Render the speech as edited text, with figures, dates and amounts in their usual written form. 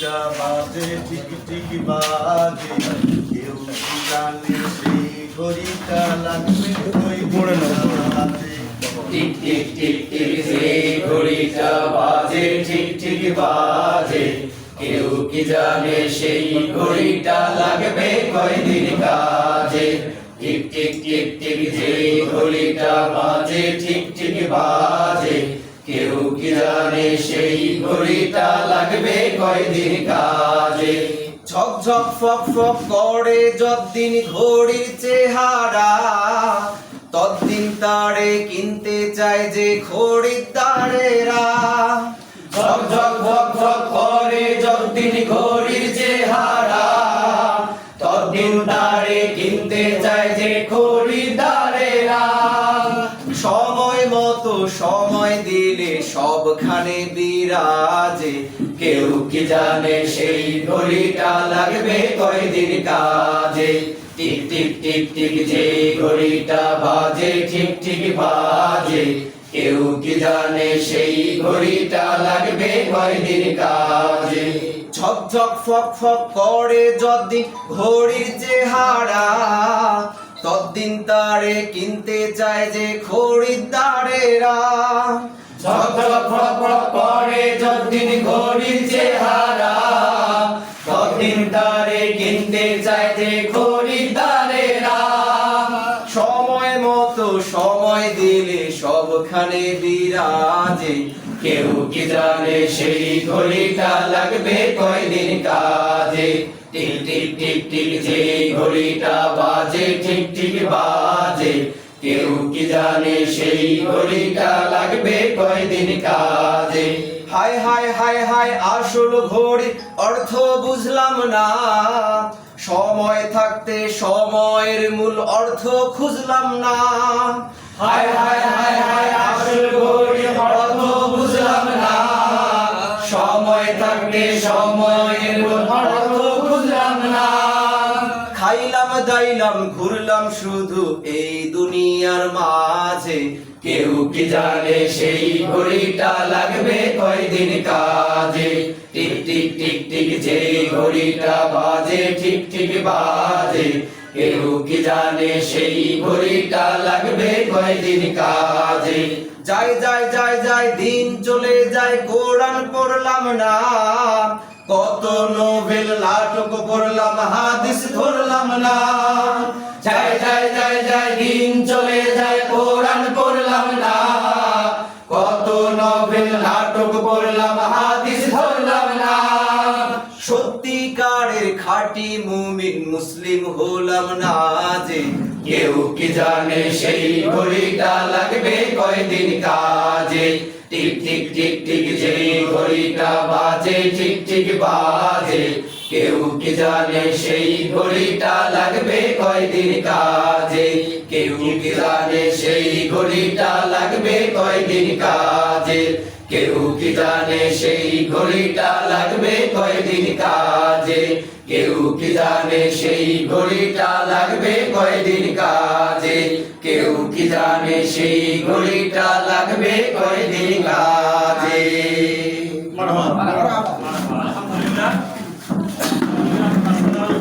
ঘড়িটা বাজে ঠিক ঠিক বাজে, কেউ কি জানে সেই ঘড়িটা লাগবে ওই বাজে। টিক টিক টিক টিক সেই ঘড়িটা বাজে ঠিক ঠিক বাজে, কেউ কি জানে সেই ঘড়িটা লাগবে কয়দিন কাজে। টিক টিক টিক টিক সেই ঘড়িটা বাজে ঠিক ঠিক বাজে, কেউ কি জানে সেই ঘড়িটা লাগবে কয়দিন কাজে। ঝক ঝক ফক ফক করে যতদিন ঘড়ির চেহারা, ততদিন তারে কিনতে চায় যে খরিদ্দারেরা। ঝক ঝক ফক ফক করে যতদিন ঘড়ির চেহারা, ততদিন তারে কিনতে চায় যে খরিদ্দারেরা। সময় মতো সময় দিলে সবখানে বিরাজে, কেউ কি জানে সেই ঘড়িটা লাগবে কয়দিন কাজে। টিক টিক টিক টিক যে ঘড়িটা বাজে ঠিক ঠিক বাজে, কেউ কি জানে সেই ঘড়িটা লাগবে কয়দিন কাজে। ঝক ঝক ফক ফক করে যতদিন ঘড়ির চেহারা, ততদিন তারে কিনতে চায় যে খরিদ্দারেরা। ঝক ঝক ফক ফক করে যতদিন ঘড়ির চেহারা, ততদিন তারে কিনতে চায় যে খরিদ্দারেরা। সময় মতো সময় দিলে সবখানে বিরাজে, কেউ কি জানে সেই ঘড়িটা লাগবে কয়দিন কাজে। টিক টিক টিক টিক যে ঘড়িটা বাজে ঠিক ঠিক বাজে, কেউ কি জানে সেই ঘড়িটা লাগবে কয়দিন কাজে। হায় হায় হায় হায় আসল ঘড়ি অর্থ বুঝলাম না, সময় থাকতে সময়ের মূল অর্থ খুঁজলাম না। হায় হায় হায় হায় আসল ঘড়ি অর্থ বুঝলাম না, সময় থাকতে সময়ের অর্থ বুঝলাম না। খাইলাম দাইলাম ঘুরলাম শুধু এই দুনিয়ার মাঝে, কেউ কি জানে সেই ঘড়িটা লাগবে কয়দিন কাজে। টিক টিক টিক টিক যে ঘড়িটা বাজে ঠিক ঠিক বাজে, কেউ কি জানে সেই ঘড়িটা লাগবে কয়দিন কাজে। যায় যায় যায় যায় দিন চলে যায় কোরআন পড়লাম না, কত নোবেল নাটক পড়লাম হাদিস ধরলাম না। যায় যায় যায় যায় দিন চলে যায় কোরআন পড়লাম না, কত নভেল নাটক পড়লাম হাদিস ধরলাম না। সত্যিকারের খাঁটি মুমিন মুসলিম হলাম না যে, কেউ কি জানে সেই ঘড়িটা লাগবে কয়দিন কাজে। টিক টিক টিক টিক যে ঘড়িটা বাজে ঠিক ঠিক বাজে, কেউ কি জানে সেই ঘড়িটা লাগবে কয়দিন কাজে। কেউ কি জানে সেই ঘড়িটা লাগবে কয়দিন কাজে। কেউ কি জানে সেই ঘড়িটা লাগবে কয়দিন কাজে। কেউ কি জানে সেই ঘড়িটা লাগবে কয়দিন কাজে। কেউ কি জানে সেই ঘড়িটা লাগবে কয়দিন কাজে। মারহাবা।